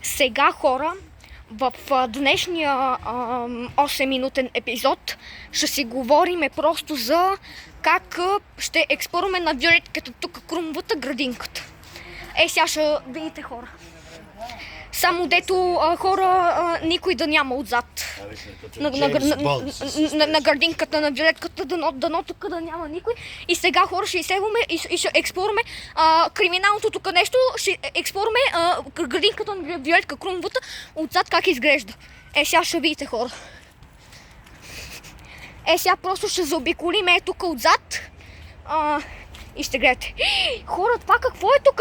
Сега хора, в днешния 8-минутен епизод ще си говориме просто за как ще експлорираме на Виолетката тук крумовата градинката. Сега ще видите хора. Само дето хора никой да няма отзад. На градинката на Виолетката, дано тук да няма никой. И сега хора ще изследваме и ще експлорираме криминалното тук нещо, ще експлорираме градинката на Виолетка крумовата отзад как изглежда. Сега ще видите хора. Сега просто ще заобиколиме тук отзад. И ще гледате. Хора, това какво е тук?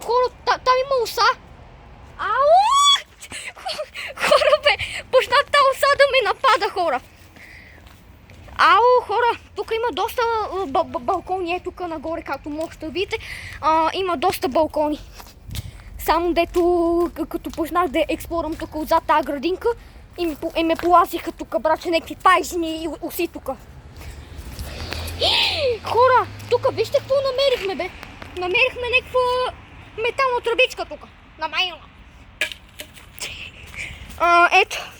Хора, там има оса. Ау! Хора, бе, почна тази оса да ме напада, хора. Ау, хора, тук има доста балкони, е тук нагоре, както можете да видите. Има доста балкони. Само дето, като почнах да експлорам тук отзад тази градинка, и ме полазиха тук, братче, някакви пайжини и оси тук. Хора, тук вижте какво намерихме, бе. Намерихме някаква метална тръбичка тук. Намайна. Ето.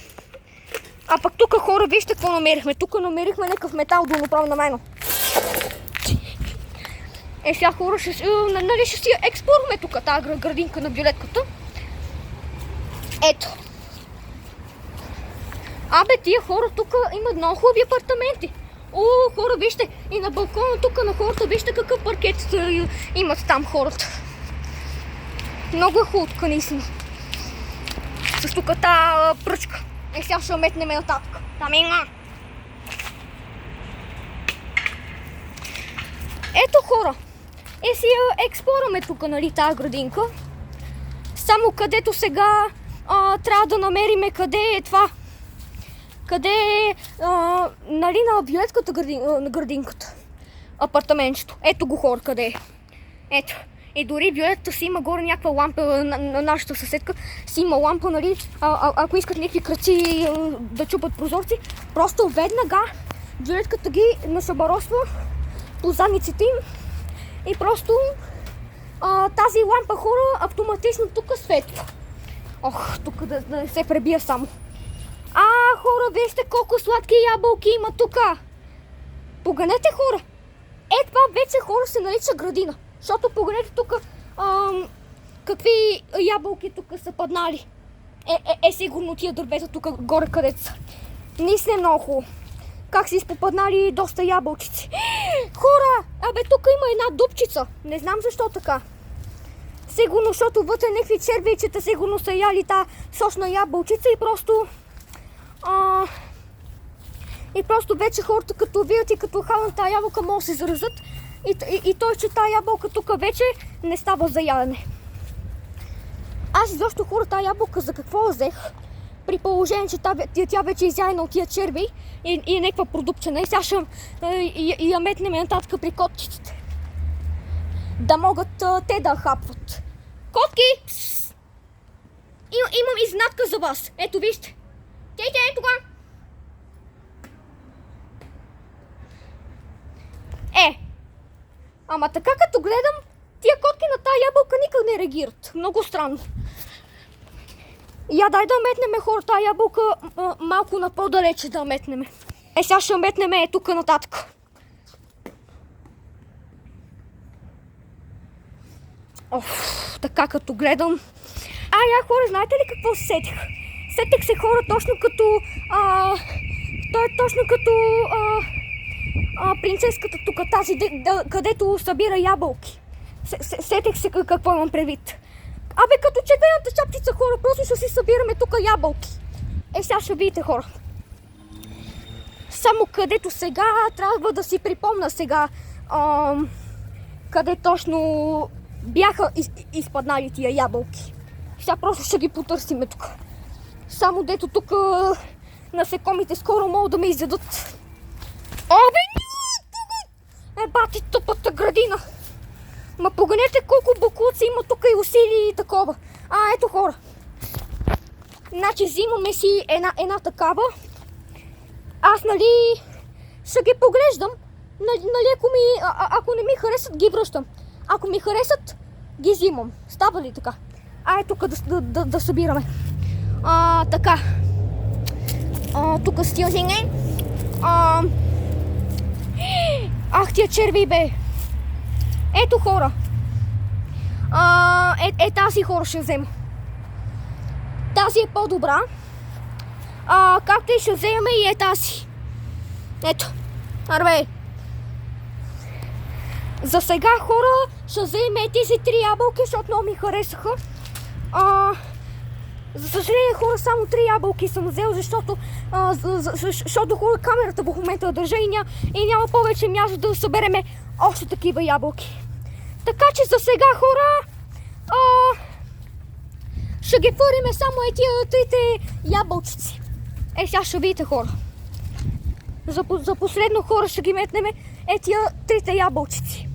А пък тук хора, вижте какво намерихме. Тук намерихме някакъв метал долноправо намайно. Сега хора, ще си експлорираме тук тази градинка на Виолетката. Ето. Абе, тия хора тук имат много хубави апартаменти. Хора, вижте, и на балкона тук на хората, вижте какъв паркет имат там хората. Много е хубаво тук, наистина. С тук тази пръчка. Сега ще метнем нататък. Там има. Ето хора. Си експлорираме тук, нали, тази градинка. Само където сега трябва да намериме къде е това. Къде е, нали, на Виолетката градинката. Апартаментчето. Ето го хора, къде е. Ето. И дори Виолетата си има горе някаква лампа, на нашата съседка си има лампа, нали, ако искат някакви кръци да чупат прозорци, просто веднага Виолетката ги насъбаросва по задниците им и просто тази лампа хора автоматично тук светва. Тук да не се пребия само. Хора, вижте колко сладки ябълки има тук. Погледнете хора. Това вече хора се нарича градина. Защото погледнете тук какви ябълки тук са паднали. Сигурно тия дървета тук горе където са. Наистина е много хубаво. Как са изпопаднали доста ябълчици. Хора, тук има една дупчица. Не знам защо така. Сигурно, защото вътре някакви червейчета сигурно са яли тази сочна ябълчица и просто вече хората като видят и като хават тази ябълка могат да се заразят и той, че тази ябълка тук вече не става за ядене. Аз изобщо хора тази ябълка за какво я взех? При положение, че тя вече е изядена от тия черви и е някаква продупчена и сега ще я метнем нататък при коткиците. Да могат те да хапват. Котки! Имам изненадка за вас. Ето вижте. Ей тук! Ама така като гледам, тия котки на тая ябълка никак не реагират. Много странно. Дай да метнеме хора тая ябълка малко на по-далече да метнеме. Сега ще метнеме тук нататък. Така като гледам. Хора, знаете ли какво се сетих? Сетих се хора точно като той е точно като принцеската тук, тази, където събира ябълки. Сетих се какво имам предвид. Като червената чапчица хора, просто ще си събираме тук ябълки. Сега ще видите хора. Само където сега, трябва да си припомня сега къде точно бяха изпаднали тия ябълки. Сега просто ще ги потърсиме тук. Само дето тук насекомите скоро могат да ме изядат. Бати тъпата градина. Ма погледнете колко буклуци има тук и усилия и такова. Ето хора. Значи взимаме си една такава. Аз нали ще ги поглеждам. Ако не ми харесат, ги връщам. Ако ми харесат, ги взимам. Става ли така? Ай, тук да събираме. Така. Тук стилзинген. Ах, тия черви, бе. Ето, хора. Тази хора ще взема. Тази е по-добра. Както и ще вземем и тази. Ето. Арбе. За сега, хора, ще вземем тези 3 ябълки, защото много ми харесаха. За съжаление, хора, само 3 ябълки съм взел, защото хора, камерата в момента държа и няма повече място да събереме още такива ябълки. Така че за сега, хора, ще ги фъриме само тия 3 ябълчици. Сега ще видите, хора. За последно, хора, ще ги метнем тия 3 ябълчици.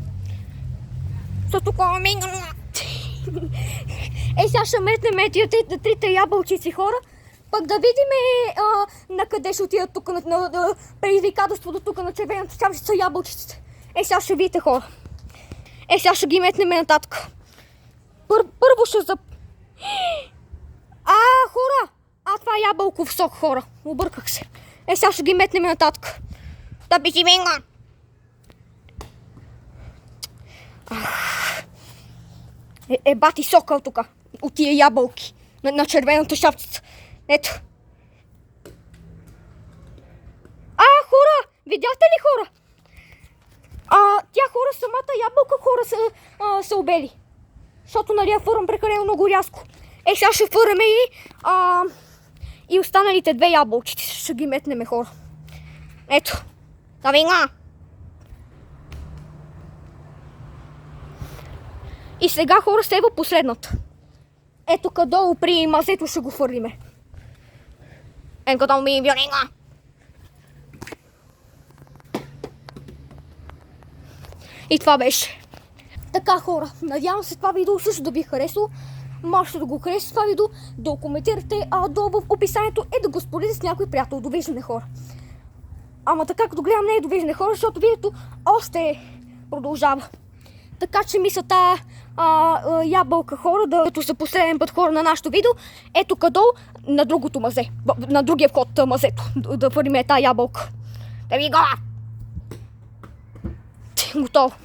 Сега ще метнем тия 3 ябълчици, хора. Пък да видим на къде ще отидат тук на предизвикателството тук на червената чамчица ябълчиците. Сега ще видите, хора. Сега ще ги метнем нататък. Първо ще хора! Това е ябълков сок, хора. Обърках се. Сега ще ги метнем нататък. Да би си менга! Бати сока тук. От тия ябълки. На червената шапчица. Ето. Хора! Видяхте ли, хора? Тя, хора, самата ябълка, хора, са обели. Защото, нали, я фървам прекалено много рязко. Сега ще фърваме и останалите 2 ябълчици. Ще ги метнем, хора. Ето. Да винга! И сега, хора, следва последната. Ето къдолу при мазето ще го фърлиме. Къдолу ми вионинга. И това беше. Така, хора, надявам се това видео също да ви е харесало. Можете да го харесате това видео, да го коментирате долу в описанието и да го споделите с някой приятел. Довиждане, хора. Ама така, като гледам, не е довиждане, хора, защото видеото още продължава. Така че мисля тая ябълка, хора, като за последен път, хора, на нашото видео, ето къдолу на другото мазе, на другия вход мазето, да фърлиме тая ябълка. Да ви го! Готово.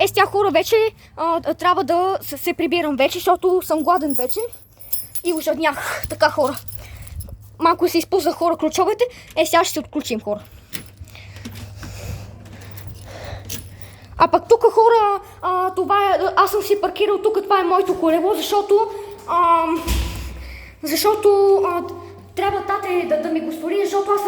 Сега, хора, вече трябва да се прибирам вече, защото съм гладен вече и ожаднях. Така, хора. Малко се изпуснах, хора, ключовете. Сега ще се отключим, хора. Пък тук, хора, аз съм си паркирал тук, това е моето колело, защото трябва тате да ми го свали, защото аз